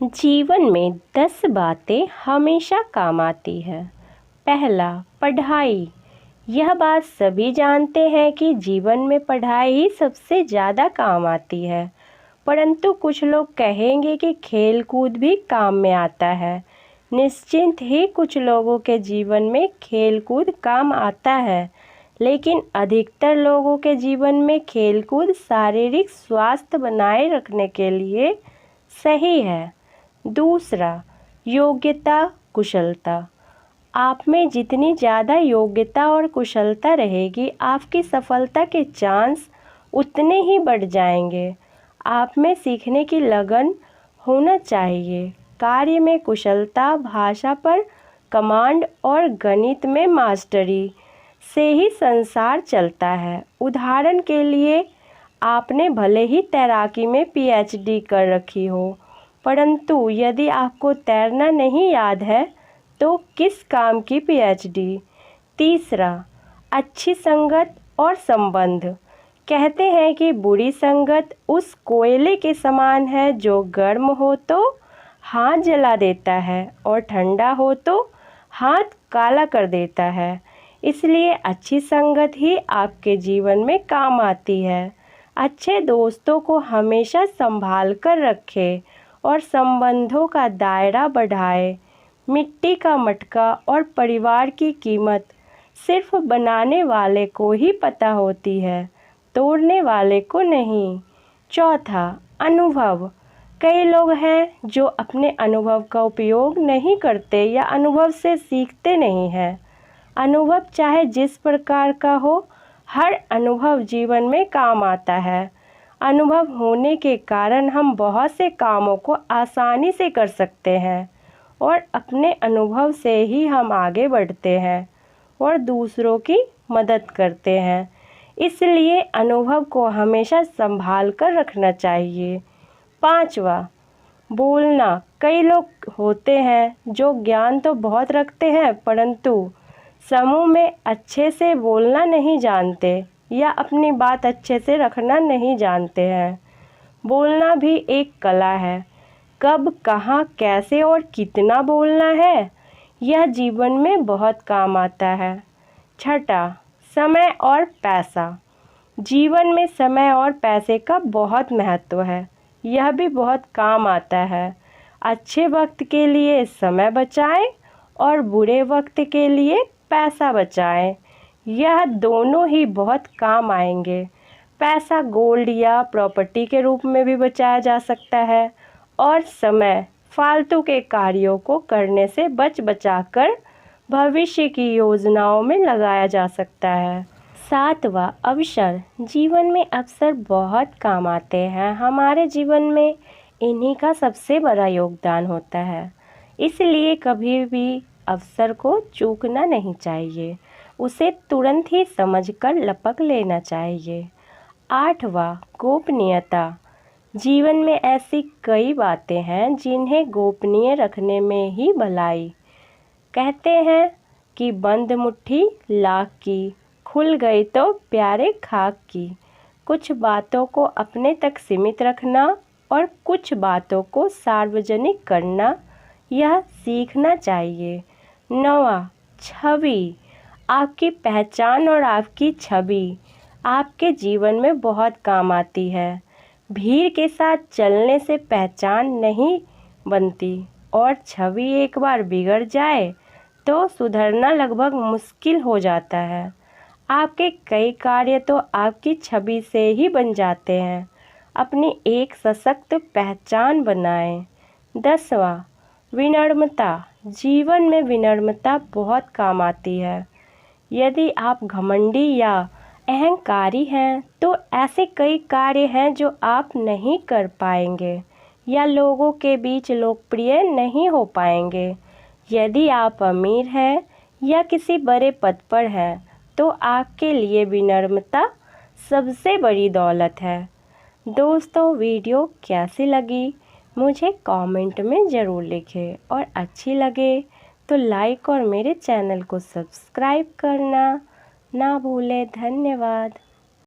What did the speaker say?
जीवन में 10 बातें हमेशा काम आती है। पहला, पढ़ाई। यह बात सभी जानते हैं कि जीवन में पढ़ाई ही सबसे ज़्यादा काम आती है, परंतु कुछ लोग कहेंगे कि खेल कूद भी काम में आता है। निश्चिंत ही कुछ लोगों के जीवन में खेल कूद काम आता है, लेकिन अधिकतर लोगों के जीवन में खेल कूद शारीरिक स्वास्थ्य बनाए रखने के लिए सही है। दूसरा, योग्यता कुशलता। आप में जितनी ज़्यादा योग्यता और कुशलता रहेगी, आपकी सफलता के चांस उतने ही बढ़ जाएंगे। आप में सीखने की लगन होना चाहिए। कार्य में कुशलता, भाषा पर कमांड और गणित में मास्टरी से ही संसार चलता है। उदाहरण के लिए, आपने भले ही तैराकी में पीएचडी कर रखी हो, परंतु यदि आपको तैरना नहीं याद है तो किस काम की पीएचडी। तीसरा, अच्छी संगत और संबंध। कहते हैं कि बुरी संगत उस कोयले के समान है जो गर्म हो तो हाथ जला देता है और ठंडा हो तो हाथ काला कर देता है। इसलिए अच्छी संगत ही आपके जीवन में काम आती है। अच्छे दोस्तों को हमेशा संभाल कर रखें और संबंधों का दायरा बढ़ाए। मिट्टी का मटका और परिवार की कीमत सिर्फ बनाने वाले को ही पता होती है, तोड़ने वाले को नहीं। चौथा, अनुभव। कई लोग हैं जो अपने अनुभव का उपयोग नहीं करते या अनुभव से सीखते नहीं हैं। अनुभव चाहे जिस प्रकार का हो, हर अनुभव जीवन में काम आता है। अनुभव होने के कारण हम बहुत से कामों को आसानी से कर सकते हैं और अपने अनुभव से ही हम आगे बढ़ते हैं और दूसरों की मदद करते हैं। इसलिए अनुभव को हमेशा संभाल कर रखना चाहिए। पांचवा, बोलना। कई लोग होते हैं जो ज्ञान तो बहुत रखते हैं, परंतु समूह में अच्छे से बोलना नहीं जानते या अपनी बात अच्छे से रखना नहीं जानते हैं। बोलना भी एक कला है। कब, कहाँ, कैसे और कितना बोलना है, यह जीवन में बहुत काम आता है। छठा, समय और पैसा। जीवन में समय और पैसे का बहुत महत्व है। यह भी बहुत काम आता है। अच्छे वक्त के लिए समय बचाएं और बुरे वक्त के लिए पैसा बचाएं। यह दोनों ही बहुत काम आएंगे। पैसा गोल्ड या प्रॉपर्टी के रूप में भी बचाया जा सकता है और समय फालतू के कार्यों को करने से बचाकर भविष्य की योजनाओं में लगाया जा सकता है। सातवां, अवसर। जीवन में अवसर बहुत काम आते हैं। हमारे जीवन में इन्हीं का सबसे बड़ा योगदान होता है। इसलिए कभी भी अवसर को चूकना नहीं चाहिए, उसे तुरंत ही समझकर लपक लेना चाहिए। आठवां, गोपनीयता। जीवन में ऐसी कई बातें हैं जिन्हें गोपनीय रखने में ही भलाई। कहते हैं कि बंद मुट्ठी लाख की, खुल गई तो प्यारे खाक की। कुछ बातों को अपने तक सीमित रखना और कुछ बातों को सार्वजनिक करना, यह सीखना चाहिए। नौवां, छवि। आपकी पहचान और आपकी छवि आपके जीवन में बहुत काम आती है। भीड़ के साथ चलने से पहचान नहीं बनती और छवि एक बार बिगड़ जाए तो सुधरना लगभग मुश्किल हो जाता है। आपके कई कार्य तो आपकी छवि से ही बन जाते हैं। अपनी एक सशक्त पहचान बनाएं। 10वां, विनम्रता। जीवन में विनम्रता बहुत काम आती है। यदि आप घमंडी या अहंकारी हैं तो ऐसे कई कार्य हैं जो आप नहीं कर पाएंगे या लोगों के बीच लोकप्रिय नहीं हो पाएंगे। यदि आप अमीर हैं या किसी बड़े पद पर हैं तो आपके लिए विनम्रता सबसे बड़ी दौलत है। दोस्तों, वीडियो कैसी लगी मुझे कमेंट में ज़रूर लिखें और अच्छी लगे तो लाइक और मेरे चैनल को सब्सक्राइब करना ना भूलें। धन्यवाद।